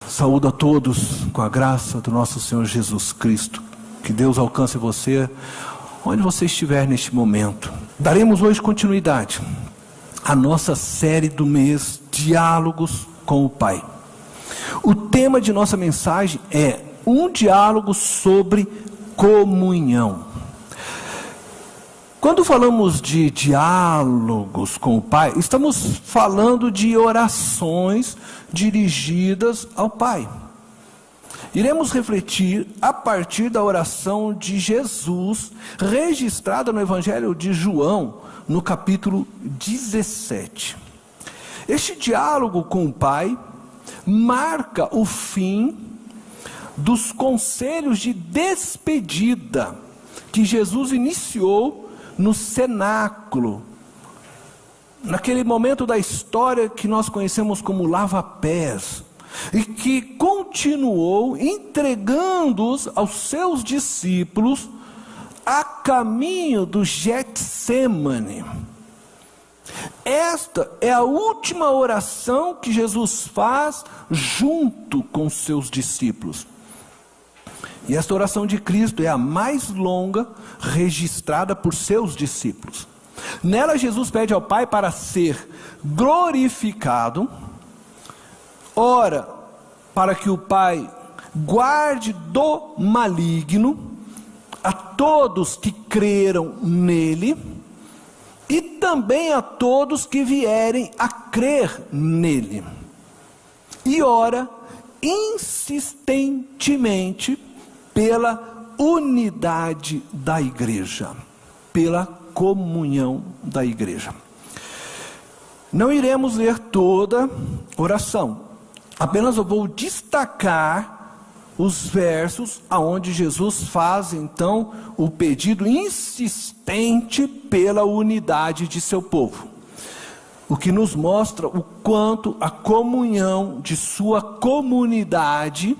Saúdo a todos com a graça do nosso Senhor Jesus Cristo. Que Deus alcance você onde você estiver neste momento. Daremos hoje continuidade à nossa série do mês Diálogos com o Pai. O tema de nossa mensagem é um diálogo sobre comunhão. Quando falamos de diálogos com o Pai, estamos falando de orações dirigidas ao Pai. Iremos refletir a partir da oração de Jesus, registrada no Evangelho de João, no capítulo 17. Este diálogo com o Pai marca o fim dos conselhos de despedida que Jesus iniciou no cenáculo, naquele momento da história que nós conhecemos como lava-pés, e que continuou entregando-os aos seus discípulos a caminho do Getsêmani. Esta é a última oração que Jesus faz junto com seus discípulos. E esta oração de Cristo é a mais longa registrada por seus discípulos. Nela Jesus pede ao Pai para ser glorificado, ora para que o Pai guarde do maligno a todos que creram nele e também a todos que vierem a crer nele. E ora insistentemente pela unidade da igreja, pela comunhão da igreja. Não iremos ler toda a oração, apenas eu vou destacar os versos aonde Jesus faz então o pedido insistente pela unidade de seu povo, o que nos mostra o quanto a comunhão de sua comunidade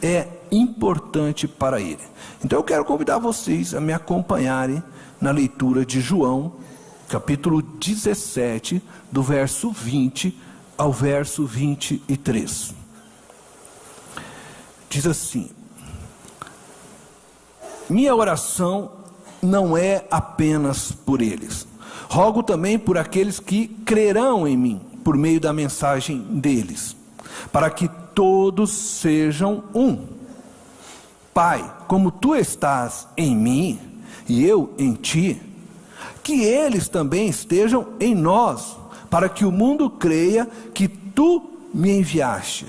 é importante para ele. Então eu quero convidar vocês a me acompanharem na leitura de João, capítulo 17, do verso 20 ao verso 23. Diz assim: minha oração não é apenas por eles, rogo também por aqueles que crerão em mim, por meio da mensagem deles, para que todos sejam um. Pai, como tu estás em mim e eu em ti, que eles também estejam em nós, para que o mundo creia que tu me enviaste.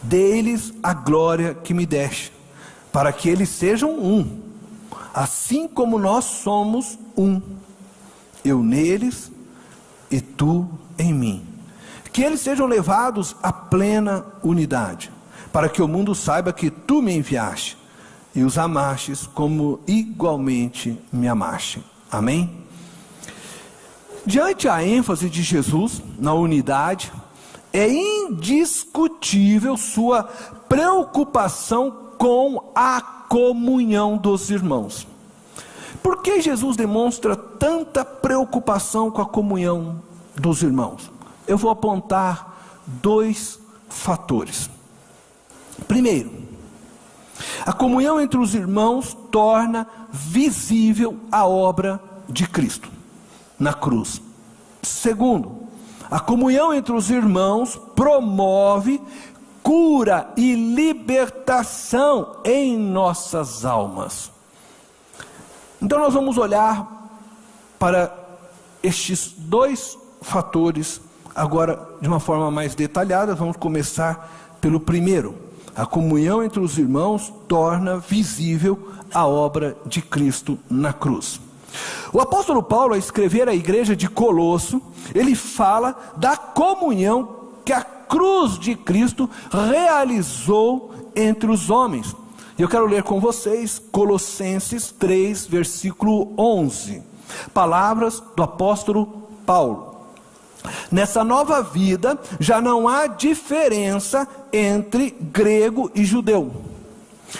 Dê-lhes a glória que me deste, para que eles sejam um, assim como nós somos um, eu neles e tu em mim. Que eles sejam levados à plena unidade, para que o mundo saiba que tu me enviaste e os amastes como igualmente me amaste. Amém? Diante a ênfase de Jesus na unidade, é indiscutível sua preocupação com a comunhão dos irmãos. Por que Jesus demonstra tanta preocupação com a comunhão dos irmãos? Eu vou apontar dois fatores. Primeiro, a comunhão entre os irmãos torna visível a obra de Cristo na cruz. Segundo, a comunhão entre os irmãos promove cura e libertação em nossas almas. Então nós vamos olhar para estes dois fatores agora de uma forma mais detalhada. Vamos começar pelo primeiro. A comunhão entre os irmãos torna visível a obra de Cristo na cruz. O apóstolo Paulo, ao escrever à igreja de Colosso, ele fala da comunhão que a cruz de Cristo realizou entre os homens. Eu quero ler com vocês Colossenses 3, versículo 11. Palavras do apóstolo Paulo. Nessa nova vida, já não há diferença entre grego e judeu,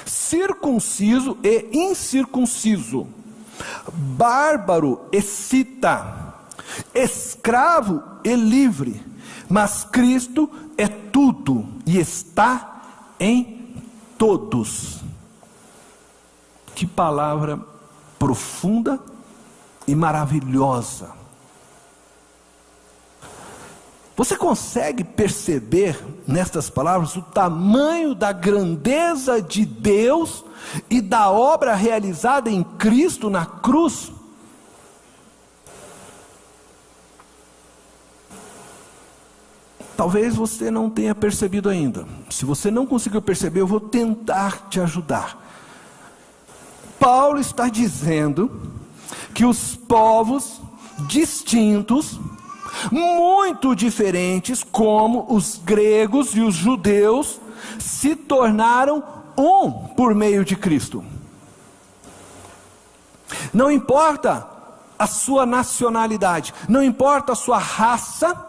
circunciso e incircunciso, bárbaro e cita, escravo e livre, mas Cristo é tudo e está em todos. Que palavra profunda e maravilhosa. Você consegue perceber nestas palavras o tamanho da grandeza de Deus e da obra realizada em Cristo na cruz? Talvez você não tenha percebido ainda. Se você não conseguiu perceber, eu vou tentar te ajudar. Paulo está dizendo que os povos distintos, muito diferentes, como os gregos e os judeus, se tornaram um por meio de Cristo. Não importa a sua nacionalidade, não importa a sua raça,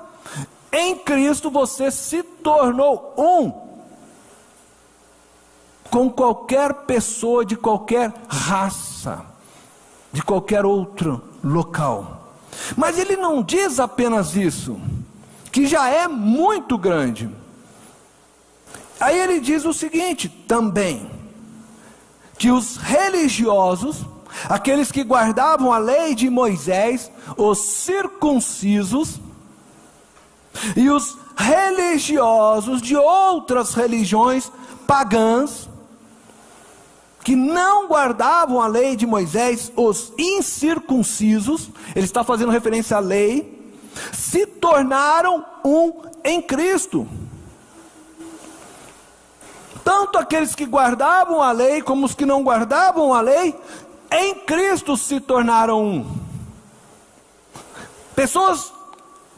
em Cristo você se tornou um com qualquer pessoa de qualquer raça, de qualquer outro local. Mas ele não diz apenas isso, que já é muito grande. Aí ele diz o seguinte também, que os religiosos, aqueles que guardavam a lei de Moisés, os circuncisos, e os religiosos de outras religiões pagãs, que não guardavam a lei de Moisés, os incircuncisos, ele está fazendo referência à lei, se tornaram um em Cristo. Tanto aqueles que guardavam a lei, como os que não guardavam a lei, em Cristo se tornaram um. Pessoas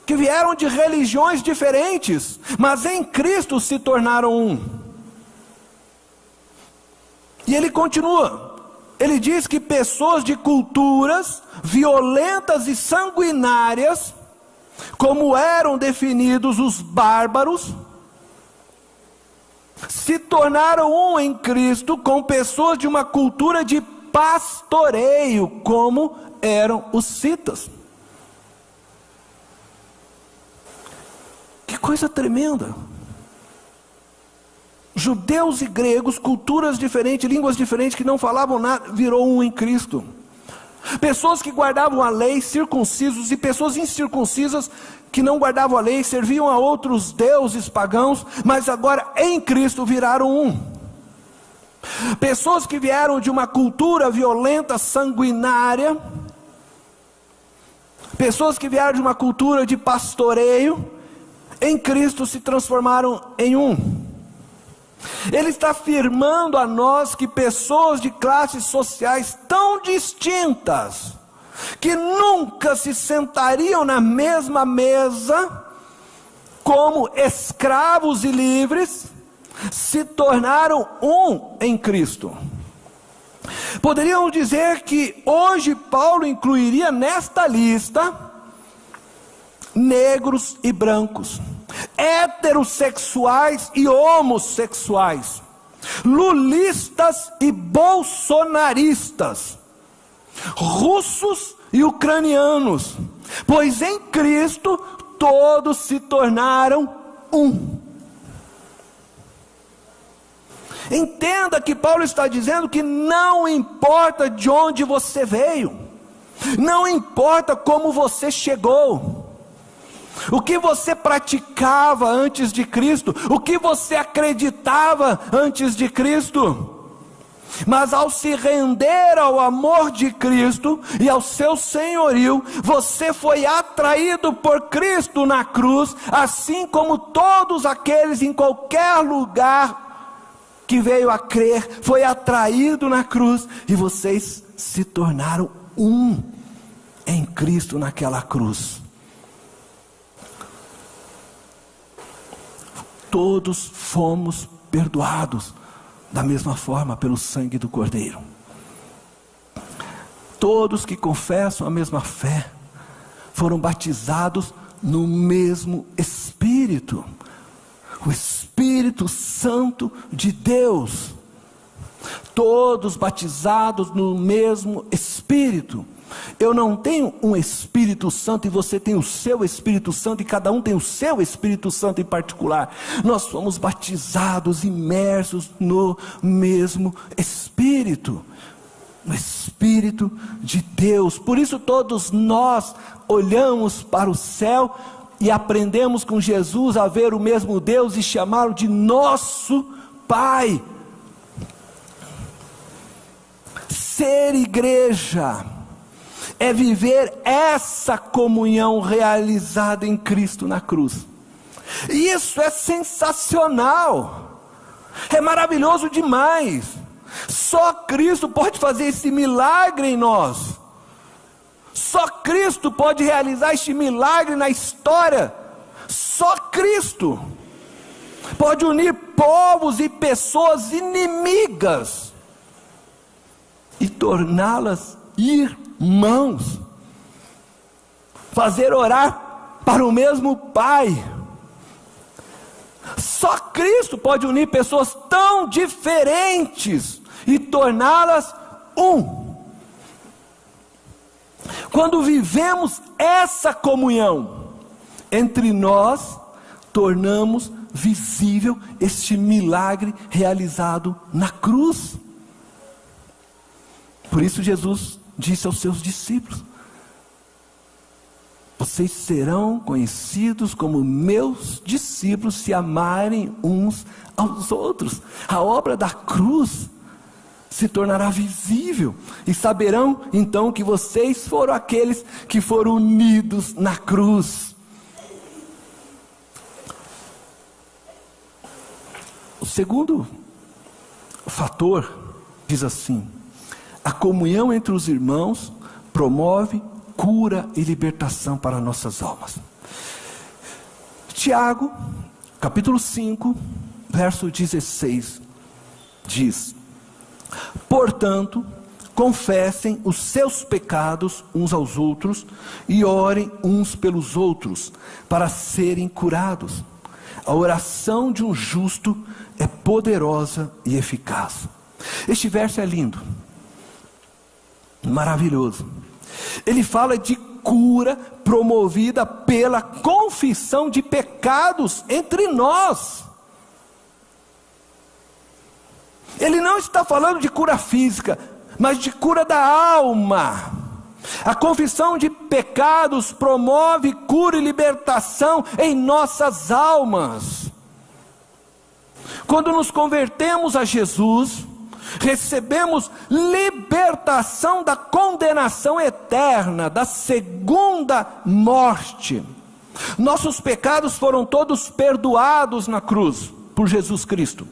que vieram de religiões diferentes, mas em Cristo se tornaram um. E ele continua, ele diz que pessoas de culturas violentas e sanguinárias, como eram definidos os bárbaros, se tornaram um em Cristo com pessoas de uma cultura de pastoreio, como eram os citas. Que coisa tremenda! Judeus e gregos, culturas diferentes, línguas diferentes, que não falavam nada, virou um em Cristo. Pessoas que guardavam a lei, circuncisos, e pessoas incircuncisas que não guardavam a lei, serviam a outros deuses pagãos, mas agora em Cristo viraram um. Pessoas que vieram de uma cultura violenta, sanguinária, pessoas que vieram de uma cultura de pastoreio, em Cristo se transformaram em um. Ele está afirmando a nós que pessoas de classes sociais tão distintas, que nunca se sentariam na mesma mesa, como escravos e livres, se tornaram um em Cristo. Poderíamos dizer que hoje Paulo incluiria nesta lista negros e brancos, heterossexuais e homossexuais, lulistas e bolsonaristas, russos e ucranianos, pois em Cristo todos se tornaram um. Entenda que Paulo está dizendo que não importa de onde você veio, não importa como você chegou, o que você praticava antes de Cristo, o que você acreditava antes de Cristo, mas ao se render ao amor de Cristo e ao seu senhorio, você foi atraído por Cristo na cruz, assim como todos aqueles em qualquer lugar que veio a crer, foi atraído na cruz, e vocês se tornaram um em Cristo naquela cruz. Todos fomos perdoados da mesma forma pelo sangue do Cordeiro. Todos que confessam a mesma fé foram batizados no mesmo Espírito, o Espírito Santo de Deus. Todos batizados no mesmo Espírito. Eu não tenho um Espírito Santo e você tem o seu Espírito Santo, e cada um tem o seu Espírito Santo em particular. Nós somos batizados, imersos no mesmo Espírito, no Espírito de Deus. Por isso todos nós olhamos para o céu e aprendemos com Jesus a ver o mesmo Deus e chamá-lo de nosso Pai. Ser igreja é viver essa comunhão realizada em Cristo na cruz. E isso é sensacional, é maravilhoso demais. Só Cristo pode fazer esse milagre em nós. Só Cristo pode realizar este milagre na história. Só Cristo pode unir povos e pessoas inimigas e torná-las irmãos, fazer orar para o mesmo Pai. Só Cristo pode unir pessoas tão diferentes e torná-las um. Quando vivemos essa comunhão entre nós, tornamos visível este milagre realizado na cruz. Por isso Jesus disse aos seus discípulos: vocês serão conhecidos como meus discípulos se amarem uns aos outros. A obra da cruz se tornará visível, e saberão então que vocês foram aqueles que foram unidos na cruz. O segundo fator diz assim: a comunhão entre os irmãos promove cura e libertação para nossas almas. Tiago, capítulo 5, verso 16, diz: portanto, confessem os seus pecados uns aos outros e orem uns pelos outros para serem curados. A oração de um justo é poderosa e eficaz. Este verso é lindo, maravilhoso. Ele fala de cura promovida pela confissão de pecados entre nós. Ele não está falando de cura física, mas de cura da alma. A confissão de pecados promove cura e libertação em nossas almas. Quando nos convertemos a Jesus, recebemos libertação da condenação eterna, da segunda morte. Nossos pecados foram todos perdoados na cruz, por Jesus Cristo.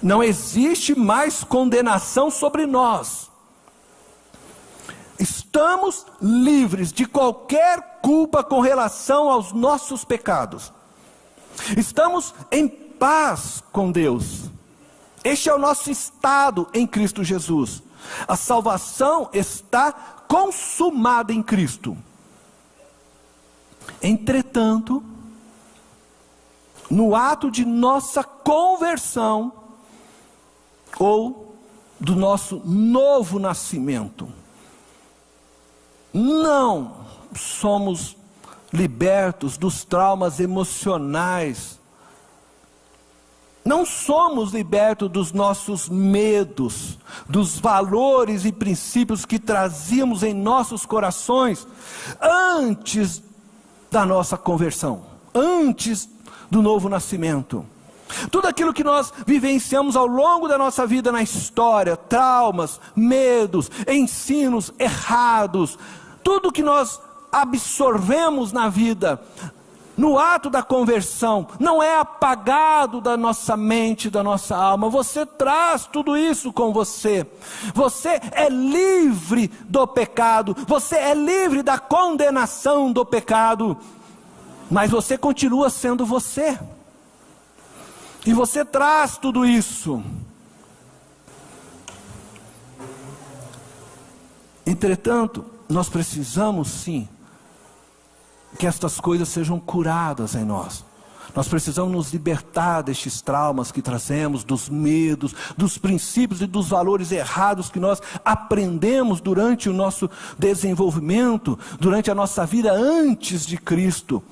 Não existe mais condenação sobre nós. Estamos livres de qualquer culpa com relação aos nossos pecados. Estamos em paz com Deus. Este é o nosso estado em Cristo Jesus. A salvação está consumada em Cristo. Entretanto, no ato de nossa conversão, ou do nosso novo nascimento, não somos libertos dos traumas emocionais, não somos libertos dos nossos medos, dos valores e princípios que trazíamos em nossos corações antes da nossa conversão, antes do novo nascimento. Tudo aquilo que nós vivenciamos ao longo da nossa vida na história, traumas, medos, ensinos errados, tudo que nós absorvemos na vida, no ato da conversão, não é apagado da nossa mente, da nossa alma. Você traz tudo isso com você. Você é livre do pecado, você é livre da condenação do pecado, mas você continua sendo você. E você traz tudo isso. Entretanto, nós precisamos sim que estas coisas sejam curadas em nós. Nós precisamos nos libertar destes traumas que trazemos, dos medos, dos princípios e dos valores errados que nós aprendemos durante o nosso desenvolvimento, durante a nossa vida antes de Cristo.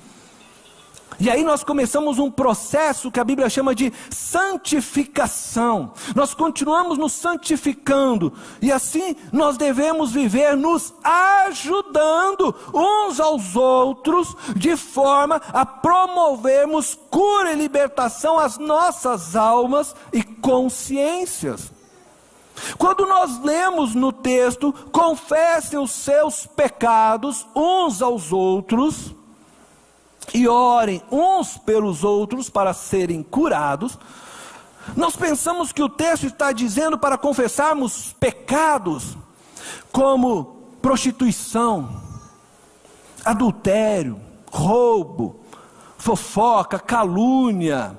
E aí nós começamos um processo que a Bíblia chama de santificação. Nós continuamos nos santificando, e assim nós devemos viver nos ajudando uns aos outros, de forma a promovermos cura e libertação às nossas almas e consciências. Quando nós lemos no texto, confessem os seus pecados uns aos outros, e orem uns pelos outros para serem curados, nós pensamos que o texto está dizendo para confessarmos pecados como prostituição, adultério, roubo, fofoca, calúnia,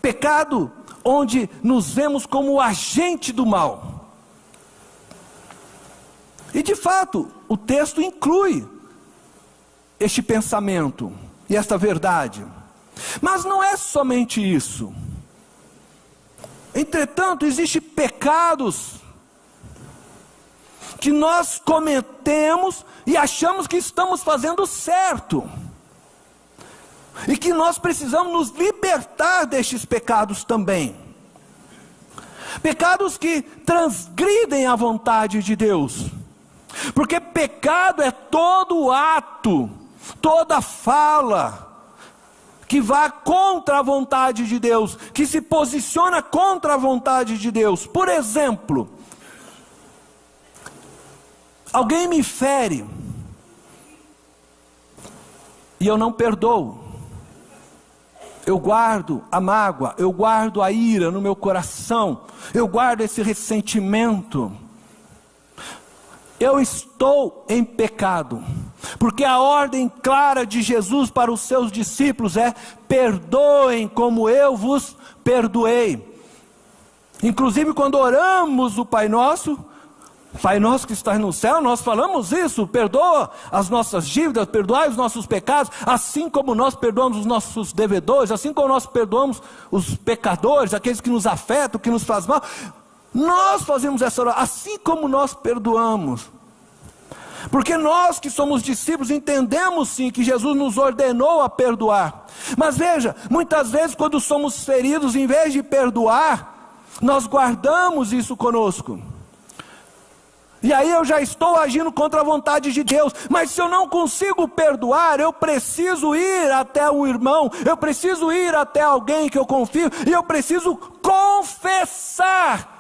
pecado onde nos vemos como o agente do mal. E de fato, o texto inclui este pensamento e esta verdade. Mas não é somente isso. Entretanto, existem pecados que nós cometemos e achamos que estamos fazendo certo, e que nós precisamos nos libertar destes pecados também. Pecados que transgridem a vontade de Deus, porque pecado é todo ato, toda fala que vá contra a vontade de Deus, que se posiciona contra a vontade de Deus. Por exemplo, alguém me fere e eu não perdoo. Eu guardo a mágoa, eu guardo a ira no meu coração, eu guardo esse ressentimento. Eu estou em pecado, porque a ordem clara de Jesus para os seus discípulos é: perdoem como eu vos perdoei. Inclusive quando oramos o Pai Nosso que estás no céu, nós falamos isso: perdoa as nossas dívidas, perdoai os nossos pecados, assim como nós perdoamos os nossos devedores, assim como nós perdoamos os pecadores, aqueles que nos afetam, que nos fazem mal. Nós fazemos essa oração, assim como nós perdoamos. Porque nós que somos discípulos entendemos sim que Jesus nos ordenou a perdoar. Mas veja, muitas vezes quando somos feridos, em vez de perdoar, nós guardamos isso conosco. E aí eu já estou agindo contra a vontade de Deus. Mas se eu não consigo perdoar, eu preciso ir até um irmão, eu preciso ir até alguém que eu confio, e eu preciso confessar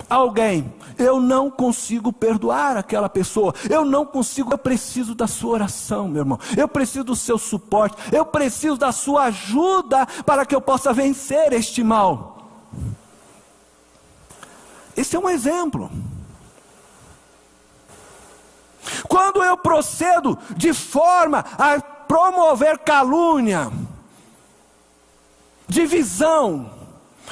alguém. Eu não consigo perdoar aquela pessoa, eu não consigo, eu preciso da sua oração, meu irmão, eu preciso do seu suporte, eu preciso da sua ajuda para que eu possa vencer este mal. Esse é um exemplo. Quando eu procedo de forma a promover calúnia, divisão,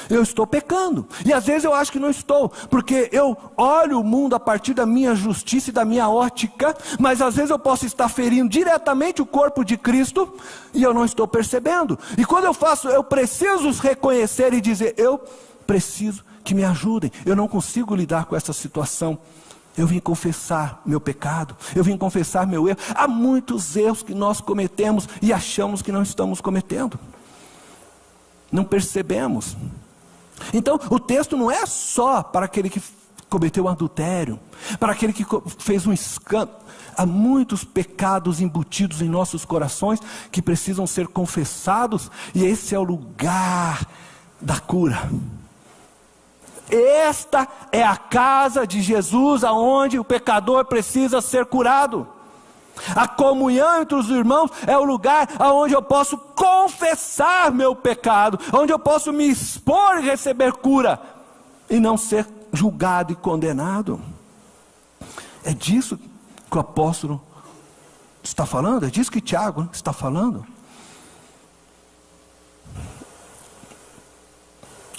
eu estou pecando. E às vezes eu acho que não estou, porque eu olho o mundo a partir da minha justiça e da minha ótica, mas às vezes eu posso estar ferindo diretamente o corpo de Cristo e eu não estou percebendo. E quando eu faço, eu preciso reconhecer e dizer: eu preciso que me ajudem, eu não consigo lidar com essa situação. Eu vim confessar meu pecado, eu vim confessar meu erro. Há muitos erros que nós cometemos e achamos que não estamos cometendo, não percebemos. Então o texto não é só para aquele que cometeu adultério, para aquele que fez um escândalo. Há muitos pecados embutidos em nossos corações que precisam ser confessados, e esse é o lugar da cura. Esta é a casa de Jesus, aonde o pecador precisa ser curado. A comunhão entre os irmãos é o lugar onde eu posso confessar meu pecado, onde eu posso me expor e receber cura, e não ser julgado e condenado. É disso que o apóstolo está falando, é disso que Tiago está falando.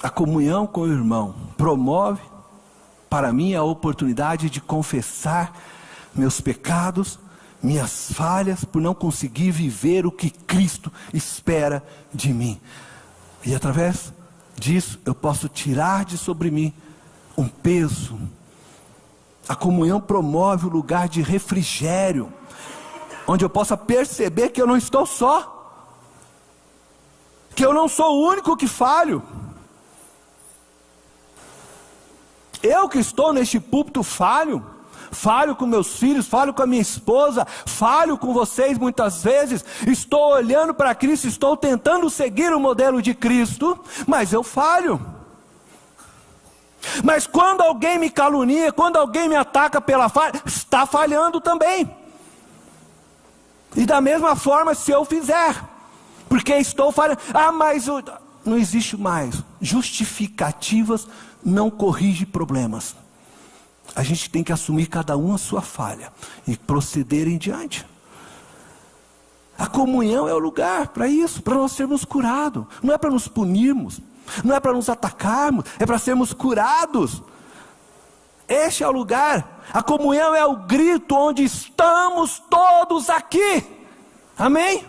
A comunhão com o irmão promove para mim a oportunidade de confessar meus pecados minhas falhas, por não conseguir viver o que Cristo espera de mim. E através disso eu posso tirar de sobre mim um peso. A comunhão promove o lugar de refrigério, onde eu possa perceber que eu não estou só, que eu não sou o único que falho. Eu que estou neste púlpito falho com meus filhos, falho com a minha esposa, falho com vocês muitas vezes, estou olhando para Cristo, estou tentando seguir o modelo de Cristo, mas eu falho. Mas quando alguém me calunia, quando alguém me ataca pela falha, está falhando também. E da mesma forma se eu fizer, porque estou falhando, mas não existe mais, justificativas não corrige problemas. A gente tem que assumir cada um a sua falha e proceder em diante. A comunhão é o lugar para isso, para nós sermos curados. Não é para nos punirmos, não é para nos atacarmos, é para sermos curados. Este é o lugar. A comunhão é o grito onde estamos todos aqui. Amém?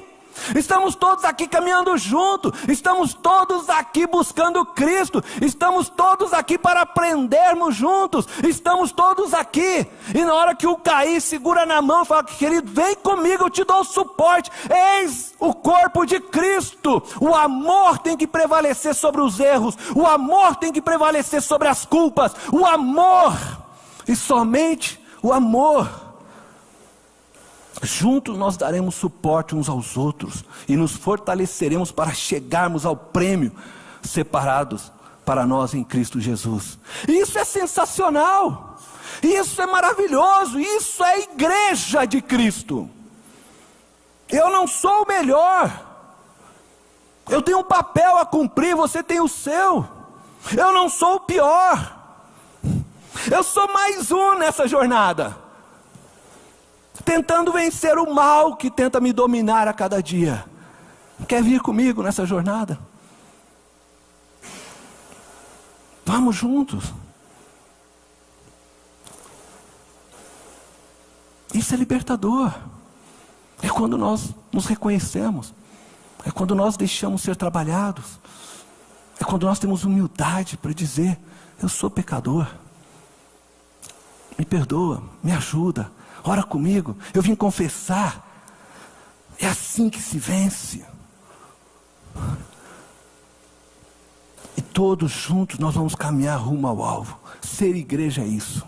Estamos todos aqui caminhando juntos, estamos todos aqui buscando Cristo, estamos todos aqui para aprendermos juntos, estamos todos aqui, e na hora que o cair, segura na mão e fala: querido, vem comigo, eu te dou suporte. Eis o corpo de Cristo. O amor tem que prevalecer sobre os erros, o amor tem que prevalecer sobre as culpas, o amor, e somente o amor. Juntos nós daremos suporte uns aos outros e nos fortaleceremos para chegarmos ao prêmio separados para nós em Cristo Jesus. Isso é sensacional, isso é maravilhoso, isso é a igreja de Cristo. Eu não sou o melhor, eu tenho um papel a cumprir, você tem o seu. Eu não sou o pior, eu sou mais um nessa jornada, tentando vencer o mal que tenta me dominar a cada dia. Quer vir comigo nessa jornada? Vamos juntos. Isso é libertador. É quando nós nos reconhecemos, é quando nós deixamos ser trabalhados, é quando nós temos humildade para dizer: eu sou pecador, me perdoa, me ajuda, ora comigo, eu vim confessar. É assim que se vence. E todos juntos nós vamos caminhar rumo ao alvo. Ser igreja é isso.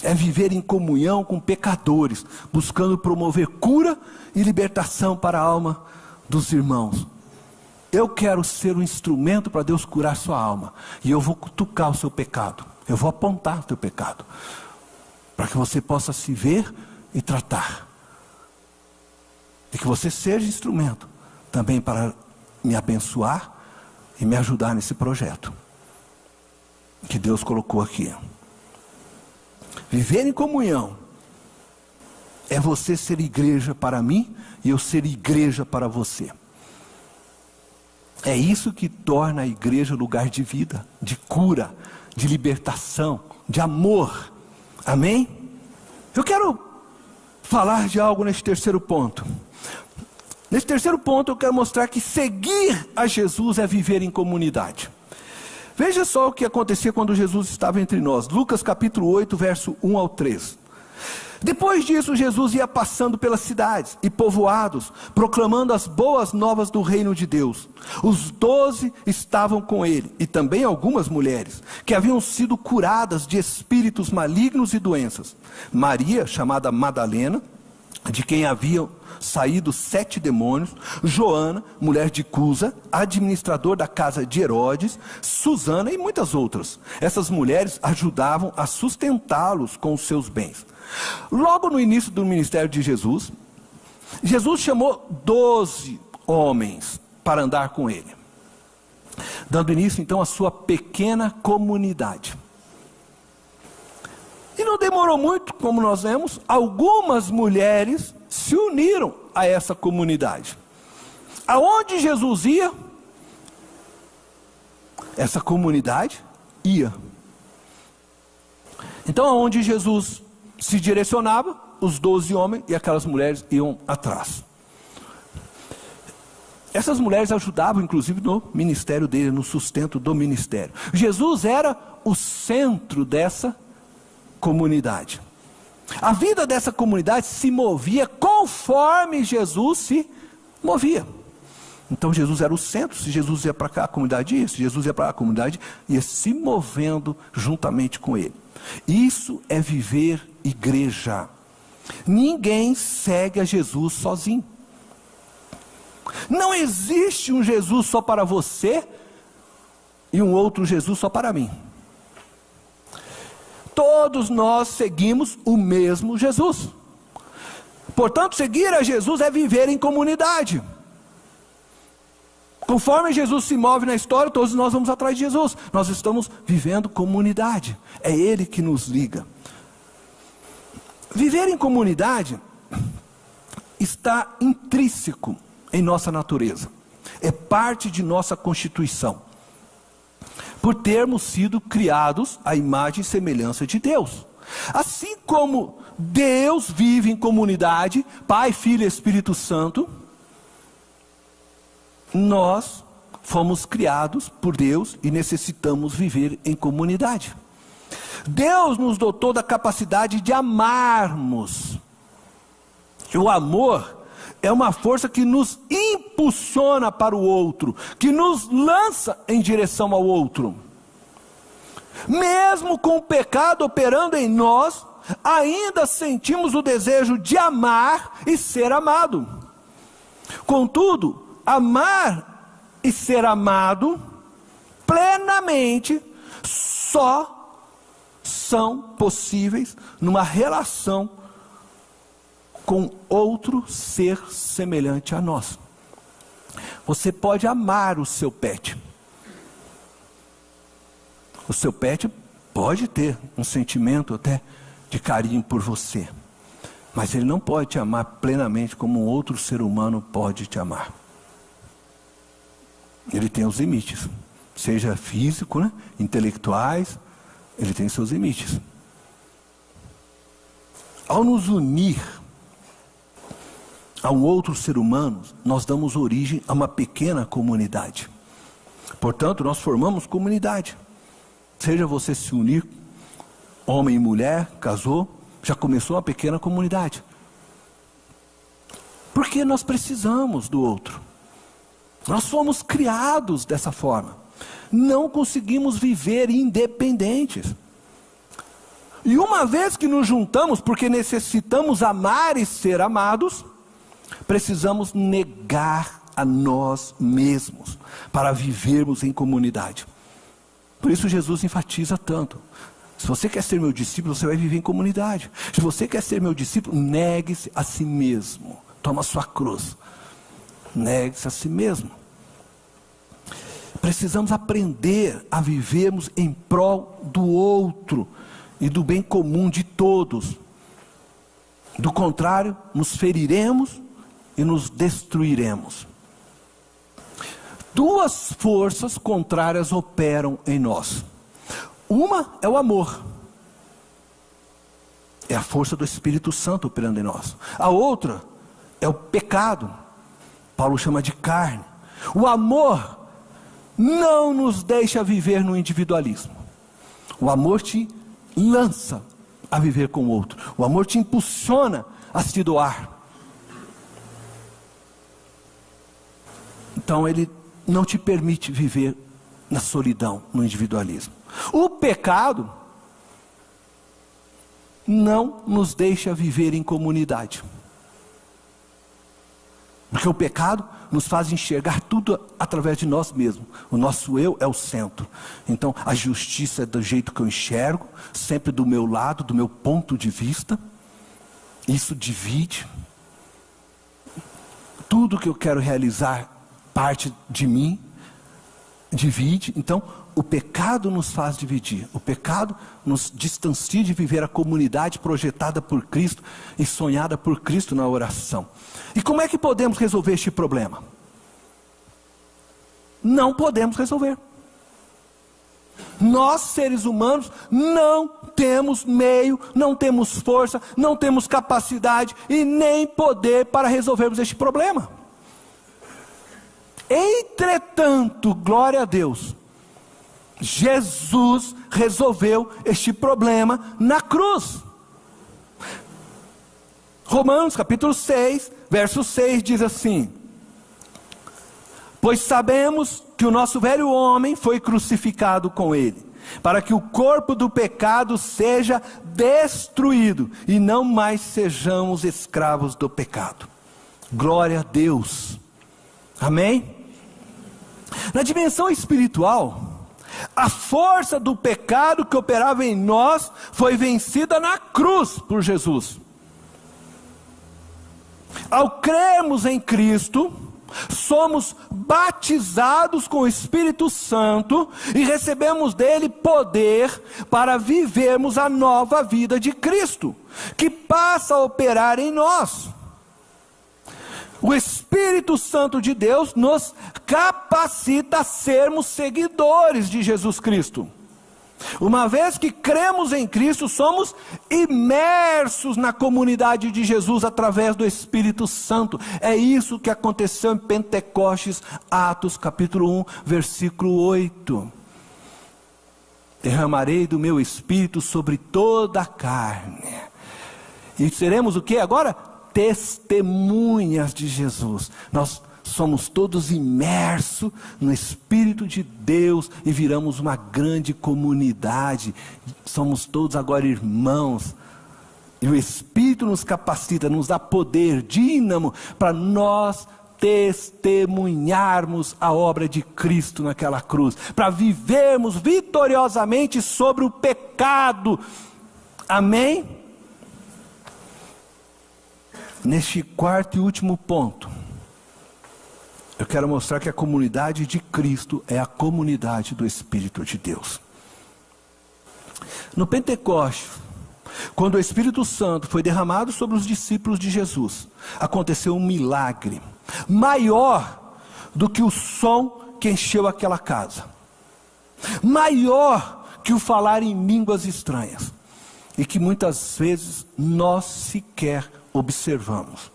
É viver em comunhão com pecadores, buscando promover cura e libertação para a alma dos irmãos. Eu quero ser um instrumento para Deus curar sua alma. E eu vou cutucar o seu pecado, eu vou apontar o teu pecado, para que você possa se ver e tratar. E que você seja instrumento também para me abençoar e me ajudar nesse projeto que Deus colocou aqui. Viver em comunhão é você ser igreja para mim e eu ser igreja para você. É isso que torna a igreja lugar de vida, de cura, de libertação, de amor. Amém? Eu quero falar de algo nesse terceiro ponto. Nesse terceiro ponto eu quero mostrar que seguir a Jesus é viver em comunidade. Veja só o que acontecia quando Jesus estava entre nós. Lucas capítulo 8, verso 1 ao 3. Depois disso, Jesus ia passando pelas cidades e povoados, proclamando as boas novas do reino de Deus. Os 12 estavam com ele, e também algumas mulheres, que haviam sido curadas de espíritos malignos e doenças. Maria, chamada Madalena, de quem haviam saído 7 demônios. Joana, mulher de Cusa, administrador da casa de Herodes. Susana e muitas outras. Essas mulheres ajudavam a sustentá-los com os seus bens. Logo no início do ministério de Jesus, Jesus chamou 12 homens para andar com ele, dando início então à sua pequena comunidade. E não demorou muito, como nós vemos, algumas mulheres se uniram a essa comunidade. Aonde Jesus ia, essa comunidade ia. Então aonde Jesus se direcionava, os 12 homens e aquelas mulheres iam atrás. Essas mulheres ajudavam, inclusive, no ministério dele, no sustento do ministério. Jesus era o centro dessa comunidade. A vida dessa comunidade se movia conforme Jesus se movia. Então Jesus era o centro. Se Jesus ia para cá, a comunidade ia. Se Jesus ia para lá, a comunidade ia se movendo juntamente com ele. Isso é viver igreja. Ninguém segue a Jesus sozinho. Não existe um Jesus só para você e um outro Jesus só para mim. Todos nós seguimos o mesmo Jesus. Portanto, seguir a Jesus é viver em comunidade. Conforme Jesus se move na história, todos nós vamos atrás de Jesus. Nós estamos vivendo comunidade. É Ele que nos liga. Viver em comunidade está intrínseco em nossa natureza. É parte de nossa constituição. Por termos sido criados à imagem e semelhança de Deus. Assim como Deus vive em comunidade, Pai, Filho e Espírito Santo, nós fomos criados por Deus e necessitamos viver em comunidade. Deus nos dotou da capacidade de amarmos. O amor é uma força que nos impulsiona para o outro, que nos lança em direção ao outro. Mesmo com o pecado operando em nós, ainda sentimos o desejo de amar e ser amado. Contudo, amar e ser amado plenamente só são possíveis numa relação com outro ser semelhante a nós. Você pode amar o seu pet. O seu pet pode ter um sentimento até de carinho por você, mas ele não pode te amar plenamente como um outro ser humano pode te amar. Ele tem os limites, seja físico, né? Intelectuais, ele tem seus limites. Ao nos unir a um outro ser humano, nós damos origem a uma pequena comunidade. Portanto, nós formamos comunidade. Seja você se unir, homem e mulher, casou, já começou uma pequena comunidade. Porque nós precisamos do outro. Nós fomos criados dessa forma. Não conseguimos viver independentes. E uma vez que nos juntamos, porque necessitamos amar e ser amados, precisamos negar a nós mesmos para vivermos em comunidade. Por isso Jesus enfatiza tanto. Se você quer ser meu discípulo, você vai viver em comunidade. Se você quer ser meu discípulo, negue-se a si mesmo. Toma a sua cruz. Negue-se a si mesmo. Precisamos aprender a vivermos em prol do outro e do bem comum de todos. Do contrário, nos feriremos e nos destruiremos. Duas forças contrárias operam em nós. Uma é o amor. É a força do Espírito Santo operando em nós. A outra é o pecado. Paulo chama de carne. O amor não nos deixa viver no individualismo. O amor te lança a viver com o outro. O amor te impulsiona a se doar. Então ele não te permite viver na solidão, no individualismo. O pecado não nos deixa viver em comunidade. Porque o pecado nos faz enxergar tudo através de nós mesmos. O nosso eu é o centro. Então a justiça é do jeito que eu enxergo, sempre do meu lado, do meu ponto de vista. Isso divide. Tudo que eu quero realizar parte de mim, divide. Então o pecado nos faz dividir. O pecado nos distancia de viver a comunidade projetada por Cristo e sonhada por Cristo na oração. E como é que podemos resolver este problema? Não podemos resolver. Nós, seres humanos, não temos meio, não temos força, não temos capacidade e nem poder para resolvermos este problema. Entretanto, glória a Deus, Jesus resolveu este problema na cruz. Romanos capítulo 6, verso 6 diz assim: pois sabemos que o nosso velho homem foi crucificado com ele, para que o corpo do pecado seja destruído e não mais sejamos escravos do pecado. Glória a Deus. Amém? Na dimensão espiritual, a força do pecado que operava em nós foi vencida na cruz por Jesus. Ao crermos em Cristo, somos batizados com o Espírito Santo e recebemos dele poder para vivermos a nova vida de Cristo, que passa a operar em nós. O Espírito Santo de Deus nos capacita a sermos seguidores de Jesus Cristo. Uma vez que cremos em Cristo, somos imersos na comunidade de Jesus através do Espírito Santo. É isso que aconteceu em Pentecostes, Atos capítulo 1, versículo 8. Derramarei do meu Espírito sobre toda a carne. E seremos o que agora? Testemunhas de Jesus. Nós somos todos imersos no Espírito de Deus e viramos uma grande comunidade. Somos todos agora irmãos. E o Espírito nos capacita, nos dá poder, dínamo, para nós testemunharmos a obra de Cristo naquela cruz, para vivermos vitoriosamente sobre o pecado. Amém? Neste quarto e último ponto, eu quero mostrar que a comunidade de Cristo é a comunidade do Espírito de Deus. No Pentecostes, quando o Espírito Santo foi derramado sobre os discípulos de Jesus, aconteceu um milagre maior do que o som que encheu aquela casa, maior que o falar em línguas estranhas, e que muitas vezes nós sequer observamos.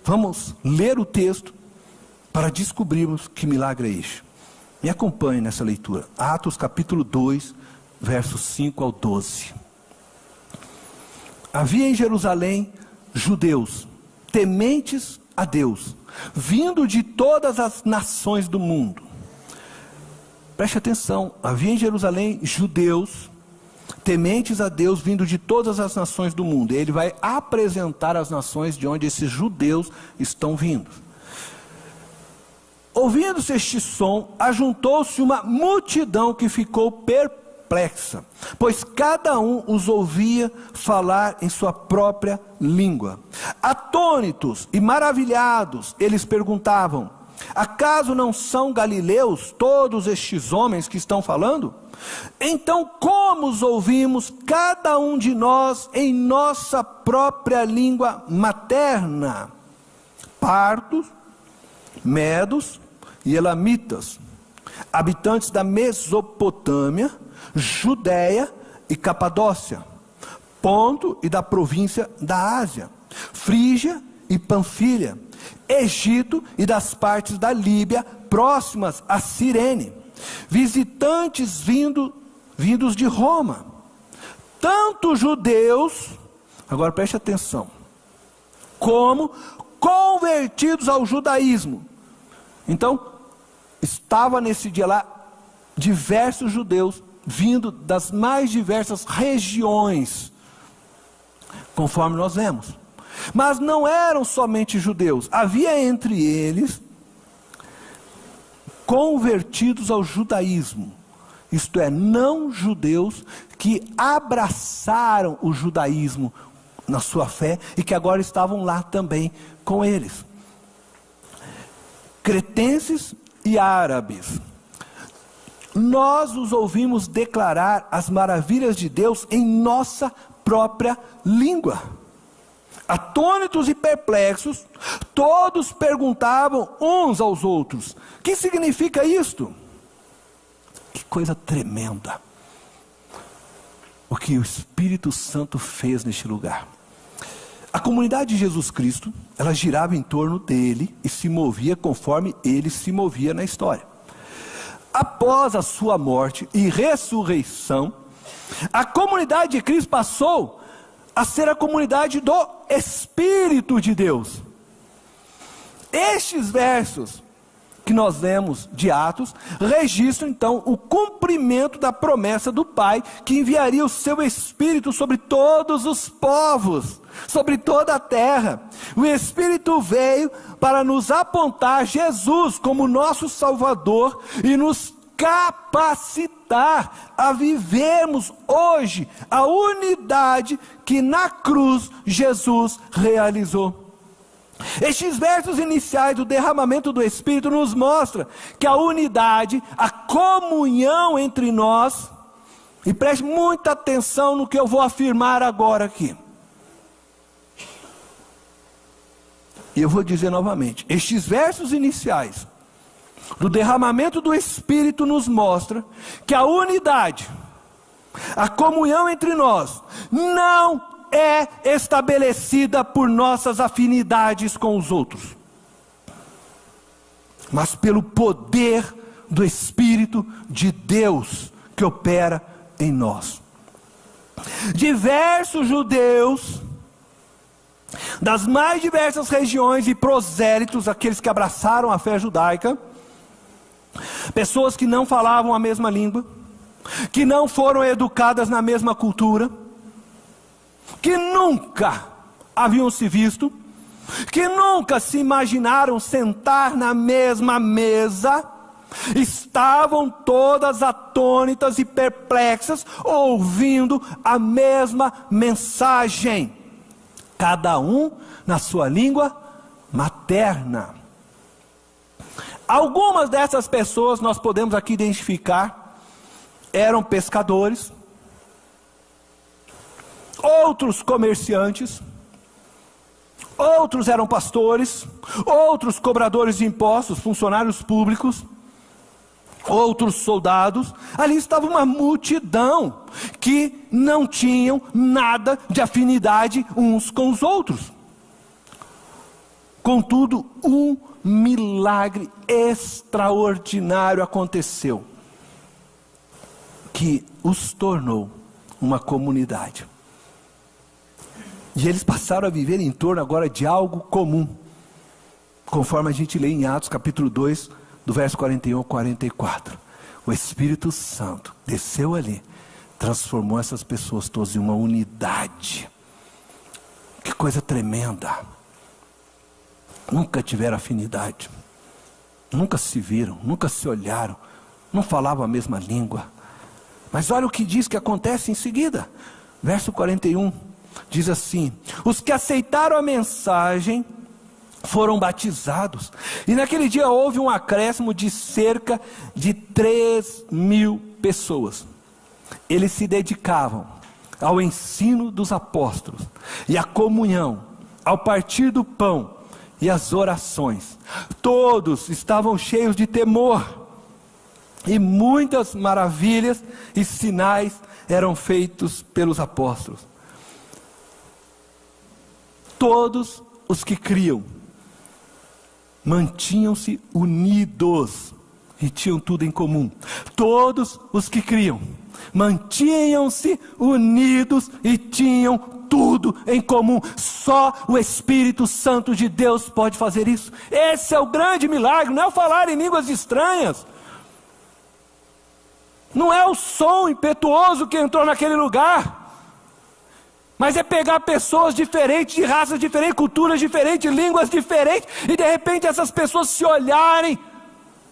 Vamos ler o texto para descobrirmos que milagre é este. Me acompanhe nessa leitura. Atos capítulo 2, versos 5 ao 12. Havia em Jerusalém judeus, tementes a Deus, vindo de todas as nações do mundo. Preste atenção, havia em Jerusalém judeus, tementes a Deus, vindo de todas as nações do mundo. Ele vai apresentar as nações de onde esses judeus estão vindo. Ouvindo-se este som, ajuntou-se uma multidão que ficou perplexa, pois cada um os ouvia falar em sua própria língua. Atônitos e maravilhados, eles perguntavam: acaso não são galileus todos estes homens que estão falando? Então como os ouvimos cada um de nós em nossa própria língua materna? Partos, medos e elamitas, habitantes da Mesopotâmia, Judéia e Capadócia, Ponto e da província da Ásia, Frígia e Panfilha, Egito e das partes da Líbia próximas a Cirene, visitantes vindos de Roma, tanto judeus, agora preste atenção, como convertidos ao judaísmo. Então, estava nesse dia lá diversos judeus vindo das mais diversas regiões, conforme nós vemos. Mas não eram somente judeus, havia entre eles convertidos ao judaísmo, isto é, não judeus que abraçaram o judaísmo na sua fé e que agora estavam lá também com eles. Cretenses e árabes, nós os ouvimos declarar as maravilhas de Deus em nossa própria língua. Atônitos e perplexos, todos perguntavam uns aos outros: que significa isto? Que coisa tremenda! o que o Espírito Santo fez neste lugar. A comunidade de Jesus Cristo, ela girava em torno dele e se movia conforme ele se movia na história. Após a sua morte e ressurreição, a comunidade de Cristo passou a ser a comunidade do Espírito de Deus. Estes versos que nós lemos de Atos, registram então o cumprimento da promessa do Pai, que enviaria o seu Espírito sobre todos os povos, sobre toda a terra. O Espírito veio para nos apontar Jesus como nosso Salvador e nos capacitar a vivermos hoje a unidade que na cruz Jesus realizou. Estes versos iniciais do derramamento do Espírito nos mostram que a unidade, a comunhão entre nós, e preste muita atenção no que eu vou afirmar agora aqui. E eu vou dizer novamente, estes versos iniciais do derramamento do Espírito nos mostram que a unidade, a comunhão entre nós, não é estabelecida por nossas afinidades com os outros, mas pelo poder do Espírito de Deus que opera em nós. Diversos judeus das mais diversas regiões e prosélitos, aqueles que abraçaram a fé judaica, pessoas que não falavam a mesma língua, que não foram educadas na mesma cultura, que nunca haviam se visto, que nunca se imaginaram sentar na mesma mesa, estavam todas atônitas e perplexas, ouvindo a mesma mensagem, cada um na sua língua materna. Algumas dessas pessoas nós podemos aqui identificar, eram pescadores, outros comerciantes, outros eram pastores, outros cobradores de impostos, funcionários públicos, outros soldados. Ali estava uma multidão que não tinham nada de afinidade uns com os outros. Contudo, um milagre extraordinário aconteceu, que os tornou uma comunidade. E eles passaram a viver em torno agora de algo comum, conforme a gente lê em Atos capítulo 2, do verso 41 ao 44. O Espírito Santo desceu ali, transformou essas pessoas todas em uma unidade. Que coisa tremenda. Nunca tiveram afinidade, nunca se viram, nunca se olharam, não falavam a mesma língua. Mas olha o que diz que acontece em seguida. Verso 41, diz assim: os que aceitaram a mensagem foram batizados, e naquele dia houve um acréscimo de cerca de 3.000 pessoas. Eles se dedicavam ao ensino dos apóstolos, e à comunhão, ao partir do pão, e às orações. Todos estavam cheios de temor, e muitas maravilhas e sinais eram feitos pelos apóstolos. Todos os que criam mantinham-se unidos e tinham tudo em comum. Todos os que criam mantinham-se unidos e tinham tudo em comum. Só o Espírito Santo de Deus pode fazer isso. Esse é o grande milagre. Não é o falar em línguas estranhas, não é o som impetuoso que entrou naquele lugar, mas é pegar pessoas diferentes, de raças diferentes, culturas diferentes, línguas diferentes, e de repente essas pessoas se olharem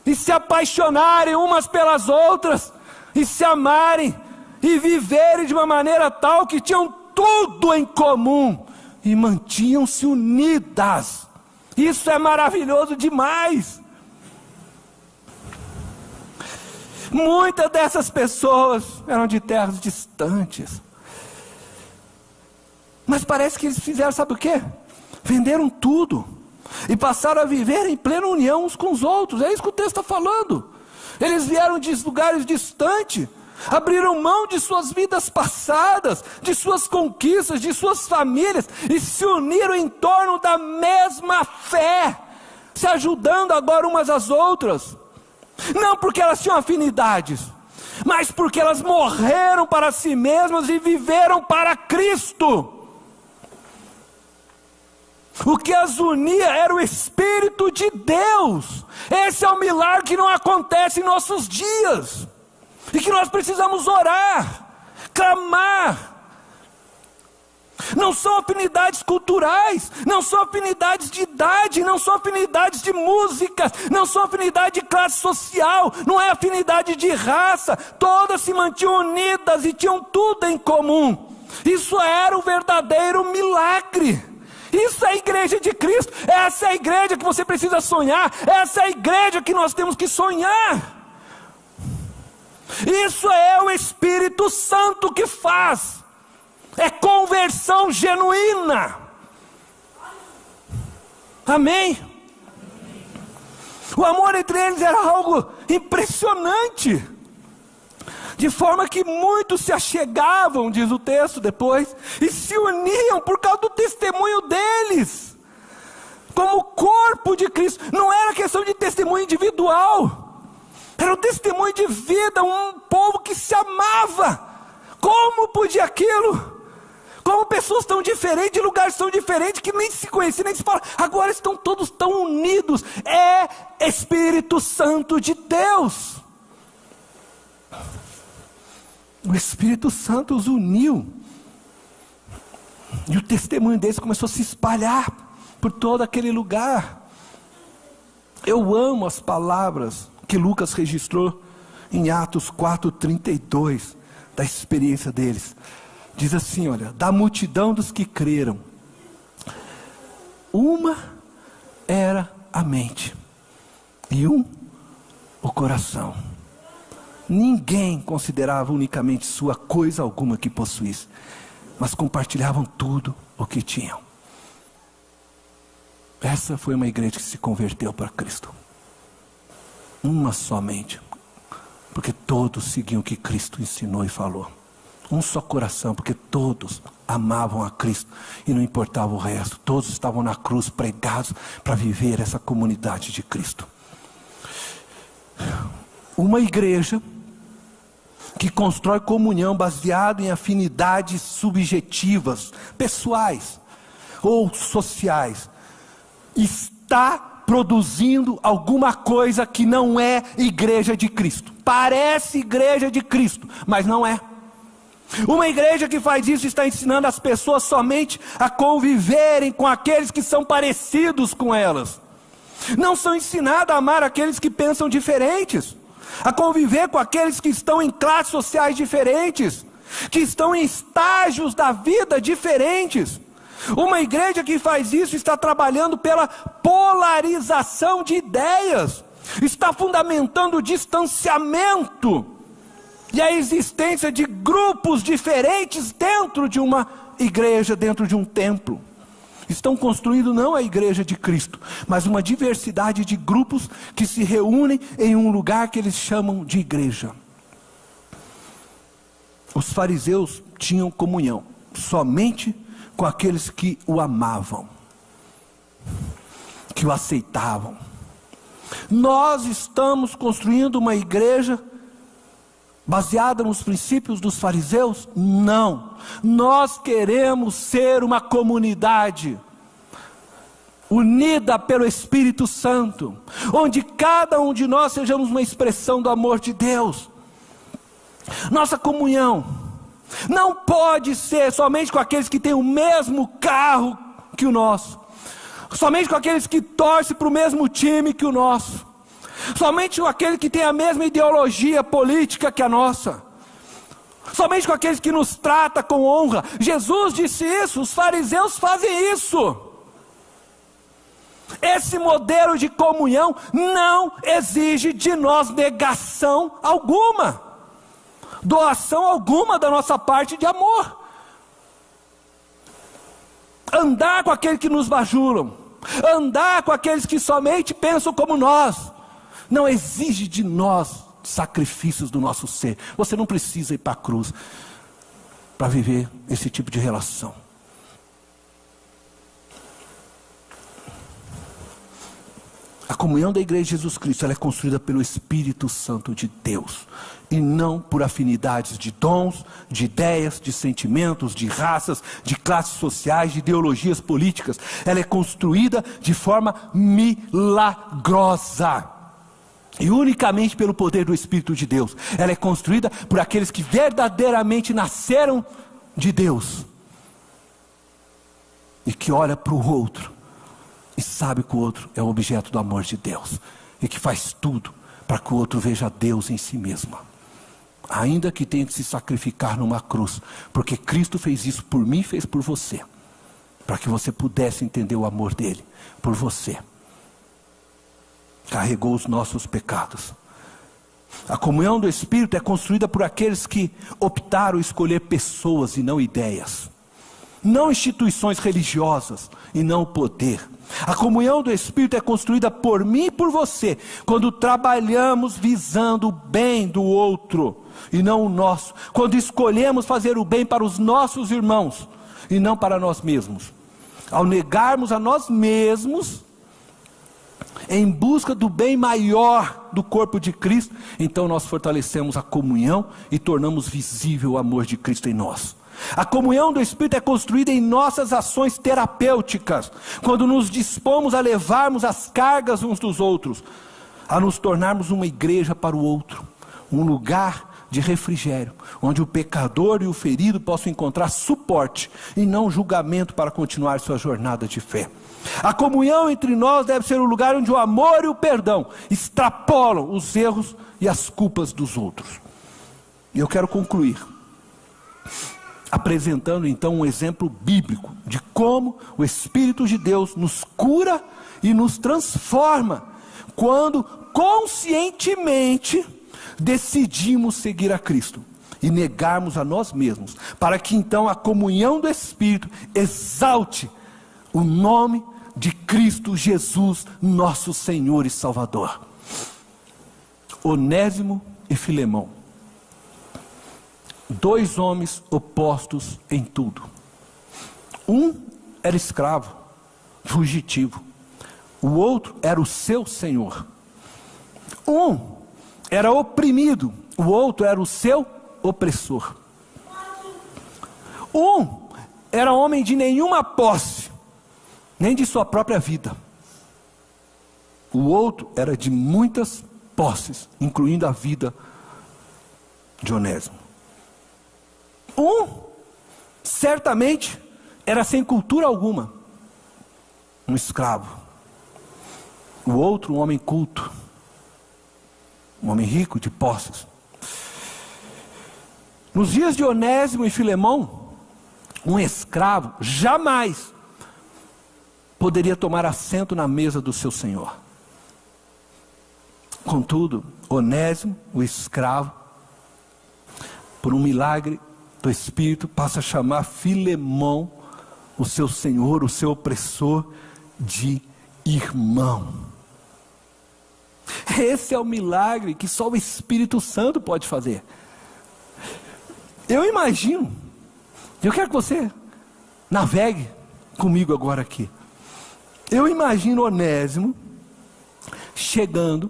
e se apaixonarem umas pelas outras, e se amarem e viverem de uma maneira tal que tinham tudo em comum e mantinham-se unidas. Isso é maravilhoso demais. Muitas dessas pessoas eram de terras distantes, mas parece que eles fizeram, sabe o quê? Venderam tudo e passaram a viver em plena união uns com os outros. É isso que o texto está falando. Eles vieram de lugares distantes, abriram mão de suas vidas passadas, de suas conquistas, de suas famílias, e se uniram em torno da mesma fé, se ajudando agora umas às outras, não porque elas tinham afinidades, mas porque elas morreram para si mesmas e viveram para Cristo. O que as unia era o Espírito de Deus. Esse é o milagre que não acontece em nossos dias, e que nós precisamos orar, clamar. Não são afinidades culturais, não são afinidades de idade, não são afinidades de música, não são afinidade de classe social, não é afinidade de raça. Todas se mantinham unidas e tinham tudo em comum. Isso era o verdadeiro milagre. Isso é a igreja de Cristo. Essa é a igreja que você precisa sonhar. Essa é a igreja que nós temos que sonhar. Isso é o Espírito Santo que faz. É conversão genuína. Amém? O amor entre eles era algo impressionante, de forma que muitos se achegavam, diz o texto depois, e se uniam por causa do testemunho deles, como corpo de Cristo. Não era questão de testemunho individual, era um testemunho de vida, um povo que se amava. Como podia aquilo? Como pessoas tão diferentes, de lugares tão diferentes, que nem se conheciam, nem se falam, agora estão todos tão unidos. É Espírito Santo de Deus. O Espírito Santo os uniu, e o testemunho deles começou a se espalhar por todo aquele lugar. Eu amo as palavras que Lucas registrou em Atos 4:32, da experiência deles. Diz assim, olha, da multidão dos que creram, uma era a mente, e o coração. Ninguém considerava unicamente sua coisa alguma que possuísse, mas compartilhavam tudo o que tinham. Essa foi uma igreja que se converteu para Cristo. Uma somente, porque todos seguiam o que Cristo ensinou e falou. Um só coração, porque todos amavam a Cristo e não importava o resto. Todos estavam na cruz pregados para viver essa comunidade de Cristo. Uma igreja que constrói comunhão baseado em afinidades subjetivas, pessoais ou sociais, está produzindo alguma coisa que não é igreja de Cristo. Parece igreja de Cristo, mas não é. Uma igreja que faz isso está ensinando as pessoas somente a conviverem com aqueles que são parecidos com elas. Não são ensinadas a amar aqueles que pensam diferentes, a conviver com aqueles que estão em classes sociais diferentes, que estão em estágios da vida diferentes. Uma igreja que faz isso está trabalhando pela polarização de ideias, está fundamentando o distanciamento e a existência de grupos diferentes dentro de uma igreja, dentro de um templo. Estão construindo não a igreja de Cristo, mas uma diversidade de grupos que se reúnem em um lugar que eles chamam de igreja. Os fariseus tinham comunhão somente com aqueles que o amavam, que o aceitavam. Nós estamos construindo uma igreja baseada nos princípios dos fariseus? Não. Nós queremos ser uma comunidade unida pelo Espírito Santo, onde cada um de nós sejamos uma expressão do amor de Deus. Nossa comunhão não pode ser somente com aqueles que têm o mesmo carro que o nosso, somente com aqueles que torcem para o mesmo time que o nosso, somente com aquele que tem a mesma ideologia política que a nossa, somente com aqueles que nos trata com honra. Jesus disse isso, os fariseus fazem isso. Esse modelo de comunhão não exige de nós negação alguma, doação alguma da nossa parte de amor. Andar com aqueles que nos bajulam, andar com aqueles que somente pensam como nós, não exige de nós sacrifícios do nosso ser. Você não precisa ir para a cruz para viver esse tipo de relação. A comunhão da igreja de Jesus Cristo, ela é construída pelo Espírito Santo de Deus, e não por afinidades de dons, de ideias, de sentimentos, de raças, de classes sociais, de ideologias políticas. Ela é construída de forma milagrosa, e unicamente pelo poder do Espírito de Deus. Ela é construída por aqueles que verdadeiramente nasceram de Deus, e que olha para o outro e sabe que o outro é o objeto do amor de Deus, e que faz tudo para que o outro veja Deus em si mesmo, ainda que tenha que se sacrificar numa cruz, porque Cristo fez isso por mim e fez por você, para que você pudesse entender o amor dele por você. Carregou os nossos pecados. A comunhão do Espírito é construída por aqueles que optaram escolher pessoas e não ideias, não instituições religiosas e não poder. A comunhão do Espírito é construída por mim e por você, quando trabalhamos visando o bem do outro e não o nosso, quando escolhemos fazer o bem para os nossos irmãos e não para nós mesmos. Ao negarmos a nós mesmos em busca do bem maior do corpo de Cristo, então nós fortalecemos a comunhão e tornamos visível o amor de Cristo em nós. A comunhão do Espírito é construída em nossas ações terapêuticas, quando nos dispomos a levarmos as cargas uns dos outros, a nos tornarmos uma igreja para o outro, um lugar de refrigério, onde o pecador e o ferido possam encontrar suporte e não julgamento para continuar sua jornada de fé. A comunhão entre nós deve ser o lugar onde o amor e o perdão extrapolam os erros e as culpas dos outros. E eu quero concluir apresentando então um exemplo bíblico de como o Espírito de Deus nos cura e nos transforma, quando conscientemente decidimos seguir a Cristo e negarmos a nós mesmos, para que então a comunhão do Espírito exalte o nome de Cristo Jesus, nosso Senhor e Salvador. Onésimo e Filemão, dois homens opostos em tudo. Um era escravo, fugitivo. O outro era o seu senhor. Um era oprimido, o outro era o seu opressor. Um era homem de nenhuma posse, nem de sua própria vida. O outro era de muitas posses, incluindo a vida de Onésimo. Um, certamente, era sem cultura alguma, um escravo. O outro, um homem culto, um homem rico de posses. Nos dias de Onésimo e Filemão, um escravo jamais poderia tomar assento na mesa do seu senhor. Contudo, Onésimo, o escravo, por um milagre do Espírito, passa a chamar Filemão, o seu senhor, o seu opressor, de irmão. Esse é o milagre que só o Espírito Santo pode fazer. Eu imagino, eu quero que você navegue comigo agora aqui. Eu imagino Onésimo chegando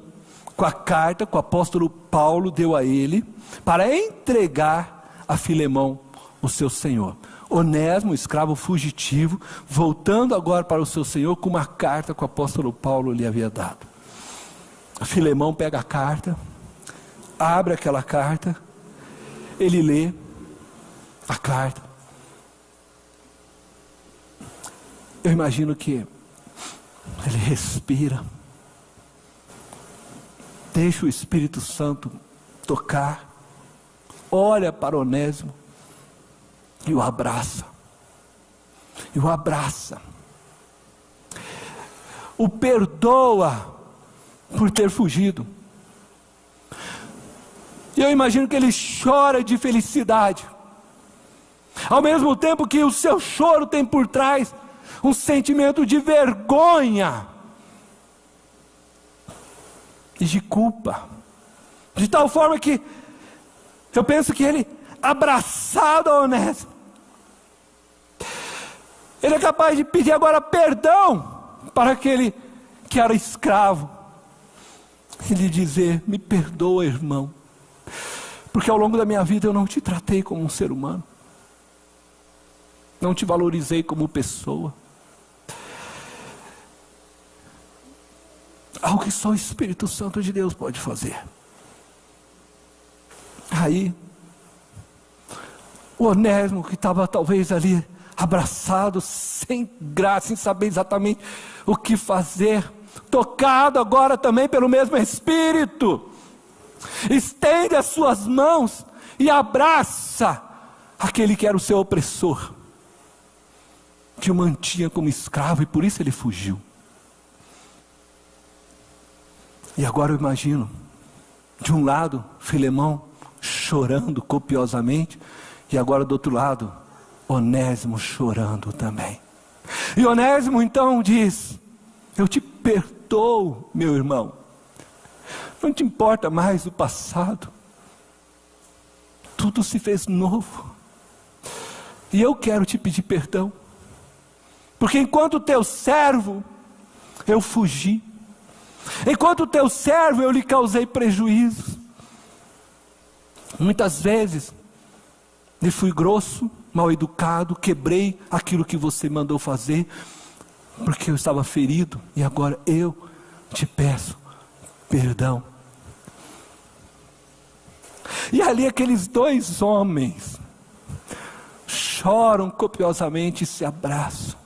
com a carta que o apóstolo Paulo deu a ele, para entregar a Filemão, o seu senhor. Onésimo, escravo fugitivo, voltando agora para o seu senhor com uma carta que o apóstolo Paulo lhe havia dado. Filemão pega a carta, abre aquela carta, ele lê a carta. Eu imagino que ele respira, deixa o Espírito Santo tocar, olha para Onésimo e o abraça. E o abraça. O perdoa por ter fugido. E eu imagino que ele chora de felicidade, ao mesmo tempo que o seu choro tem por trás um sentimento de vergonha e de culpa, De tal forma que eu penso que ele, abraçado a Onésimo, ele é capaz de pedir agora perdão para aquele que era escravo. E lhe dizer: me perdoa, irmão, porque ao longo da minha vida eu não te tratei como um ser humano. Não te valorizei como pessoa. Algo que só o Espírito Santo de Deus pode fazer. Aí, o Onésimo, que estava talvez ali abraçado, sem graça, sem saber exatamente o que fazer, tocado agora também pelo mesmo Espírito, estende as suas mãos e abraça aquele que era o seu opressor, que o mantinha como escravo, e por isso ele fugiu. E agora eu imagino, de um lado, Filemão chorando copiosamente, e agora do outro lado, Onésimo chorando também. E Onésimo então diz: eu te perdoo, meu irmão, não te importa mais o passado, tudo se fez novo, e eu quero te pedir perdão, porque enquanto teu servo, eu fugi, enquanto teu servo eu lhe causei prejuízos, muitas vezes lhe fui grosso, mal educado, quebrei aquilo que você mandou fazer, porque eu estava ferido, e agora eu te peço perdão. E ali aqueles dois homens choram copiosamente e se abraçam.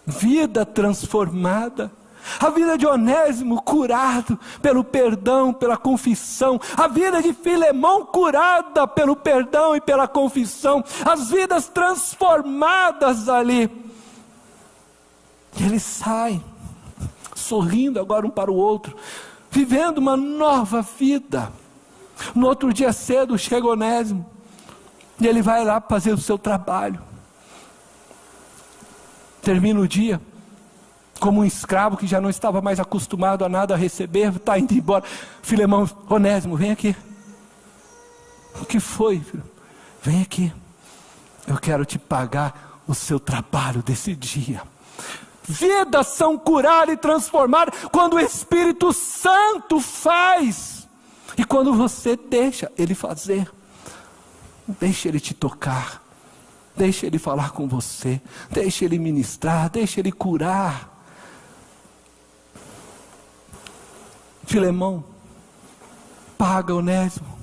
Vida transformada. A vida de Onésimo curado pelo perdão, pela confissão. A vida de Filemão curada pelo perdão e pela confissão. As vidas transformadas ali. E eles saem, sorrindo agora um para o outro, vivendo uma nova vida. No outro dia cedo chega Onésimo, e ele vai lá fazer o seu trabalho. Termina o dia, como um escravo que já não estava mais acostumado a nada a receber, está indo embora. Filemão: Onésimo, vem aqui. O que foi, filho? Vem aqui, eu quero te pagar o seu trabalho desse dia. Vidas são curadas e transformadas quando o Espírito Santo faz, e quando você deixa Ele fazer. Deixa Ele te tocar, deixa Ele falar com você, deixa Ele ministrar, deixa Ele curar. Filemão paga Onésimo,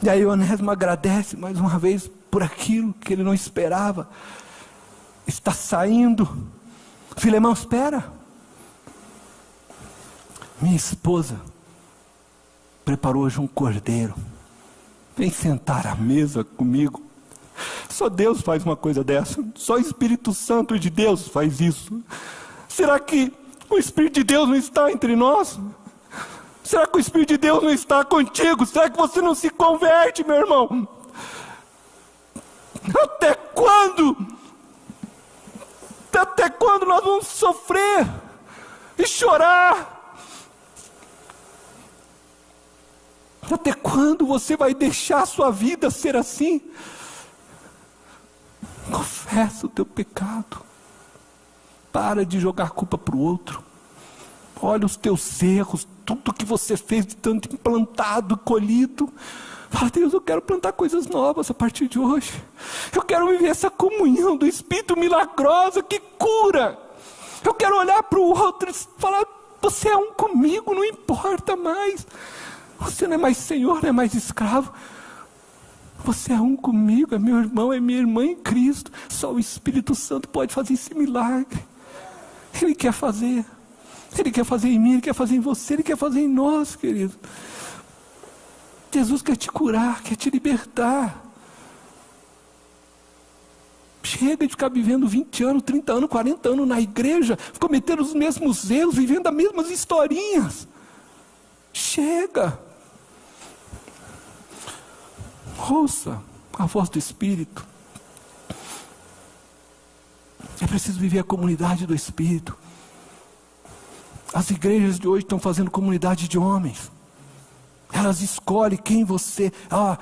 e aí Onésimo agradece mais uma vez por aquilo que ele não esperava. Está saindo. Filemão: espera, minha esposa preparou hoje um cordeiro, vem sentar à mesa comigo. Só Deus faz uma coisa dessa, só o Espírito Santo de Deus faz isso. Será que o Espírito de Deus não está entre nós? Será que o Espírito de Deus não está contigo? Será que você não se converte, meu irmão? Até quando? Até quando nós vamos sofrer e chorar? Até quando você vai deixar a sua vida ser assim? Confessa o teu pecado. Para de jogar culpa para o outro. Olha os teus erros, tudo que você fez de tanto implantado, colhido. Fala: Deus, eu quero plantar coisas novas a partir de hoje. Eu quero viver essa comunhão do Espírito milagrosa que cura. Eu quero olhar para o outro e falar: você é um comigo, não importa mais. Você não é mais senhor, não é mais escravo. Você é um comigo, é meu irmão, é minha irmã em Cristo. Só o Espírito Santo pode fazer esse milagre. Ele quer fazer. Ele quer fazer em mim, Ele quer fazer em você, Ele quer fazer em nós, querido. Jesus quer te curar, quer te libertar. Chega de ficar vivendo 20 anos, 30 anos, 40 anos na igreja, cometendo os mesmos erros, vivendo as mesmas historinhas. Chega. Ouça a voz do Espírito. É preciso viver a comunidade do Espírito. As igrejas de hoje estão fazendo comunidade de homens. Elas escolhem quem você...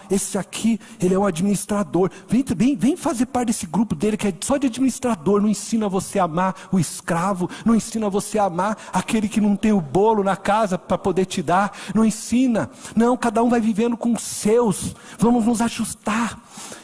esse aqui, ele é um administrador. Vem fazer parte desse grupo dele que é só de administrador. Não ensina você a amar o escravo. Não ensina você a amar aquele que não tem o bolo na casa para poder te dar. Não ensina. Não, cada um vai vivendo com os seus. Vamos nos ajustar.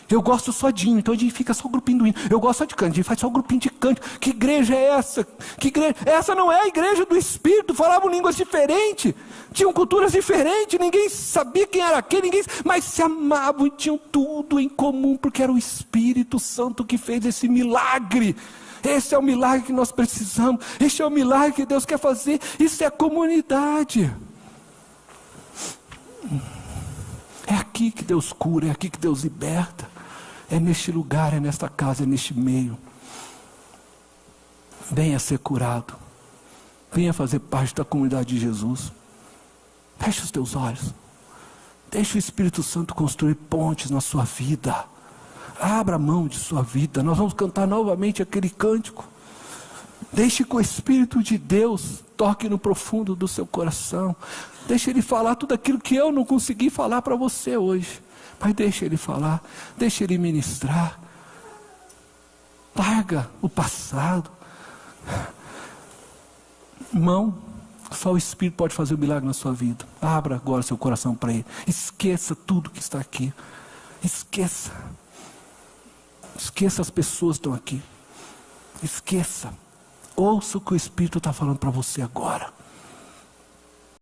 Eu gosto só de hino, então a gente fica só o grupinho do hino. Eu gosto só de canto, a gente faz só o grupinho de canto. Que igreja é essa? Que igreja? Essa não é a igreja do Espírito. Falavam línguas diferentes, tinham culturas diferentes, ninguém sabia quem era quem, mas se amavam e tinham tudo em comum, porque era o Espírito Santo que fez esse milagre. Esse é o milagre que nós precisamos, esse é o milagre que Deus quer fazer. Isso é a comunidade. É aqui que Deus cura, é aqui que Deus liberta. É neste lugar, é nesta casa, é neste meio. Venha ser curado. Venha fazer parte da comunidade de Jesus. Feche os teus olhos. Deixe o Espírito Santo construir pontes na sua vida. Abra a mão de sua vida. Nós vamos cantar novamente aquele cântico. Deixe que o Espírito de Deus toque no profundo do seu coração. Deixe Ele falar tudo aquilo que eu não consegui falar para você hoje. Mas deixe Ele falar, deixe Ele ministrar. Larga o passado. Irmão, só o Espírito pode fazer o milagre na sua vida. Abra agora seu coração para Ele. Esqueça tudo que está aqui. Esqueça. Esqueça as pessoas que estão aqui. Esqueça. Ouça o que o Espírito está falando para você agora.